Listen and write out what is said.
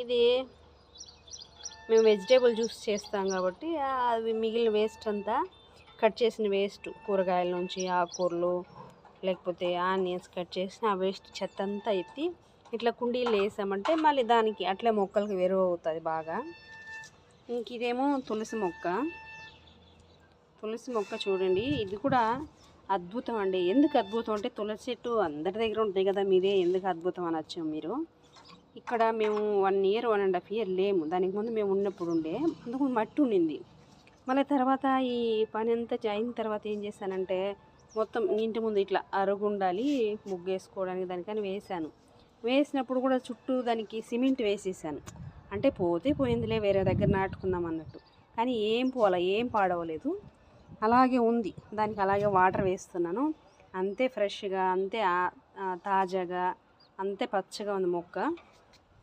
ఇది మేము vegetable juice చేస్తాం కాబట్టి అవి మిగిలిన వేస్ట్ అంతా కట్ చేసిన వేస్ట్ కూరగాయల నుంచి ఆకుకూరలు లేకపోతే ఆనియన్స్ కట్ చేసిన ఆ వేస్ట్ చెత్త అంతా ఎత్తి ఇట్లా కుండీలు వేసామంటే మళ్ళీ దానికి అట్లే మొక్కలకి ఎరువు అవుతుంది బాగా. ఇంక ఇదేమో తులసి మొక్క చూడండి, ఇది కూడా అద్భుతం అండి. ఎందుకు అద్భుతం అంటే తులసి చెట్టు అందరి దగ్గర ఉంటాయి కదా, మీదే ఎందుకు అద్భుతం అనొచ్చు మీరు. ఇక్కడ మేము 1 year 1.5 year లేము, దానికి ముందు మేము ఉన్నప్పుడు ఉండే అందుకు మట్టి ఉండింది. మళ్ళీ తర్వాత ఈ పని అంతా అయిన తర్వాత ఏం చేశానంటే మొత్తం ఇంటి ముందు ఇట్లా అరుగు ఉండాలి ముగ్గు వేసుకోవడానికి దానికని వేసినప్పుడు కూడా చుట్టూ దానికి సిమెంట్ వేసేసాను. అంటే పోతే పోయిందిలే వేరే దగ్గర నాటుకుందాం అన్నట్టు, కానీ ఏం పాడవలేదు, అలాగే ఉంది. దానికి అలాగే వాటర్ వేస్తున్నాను, అంతే ఫ్రెష్గా, అంతే తాజాగా, అంతే పచ్చగా ఉంది మొక్క.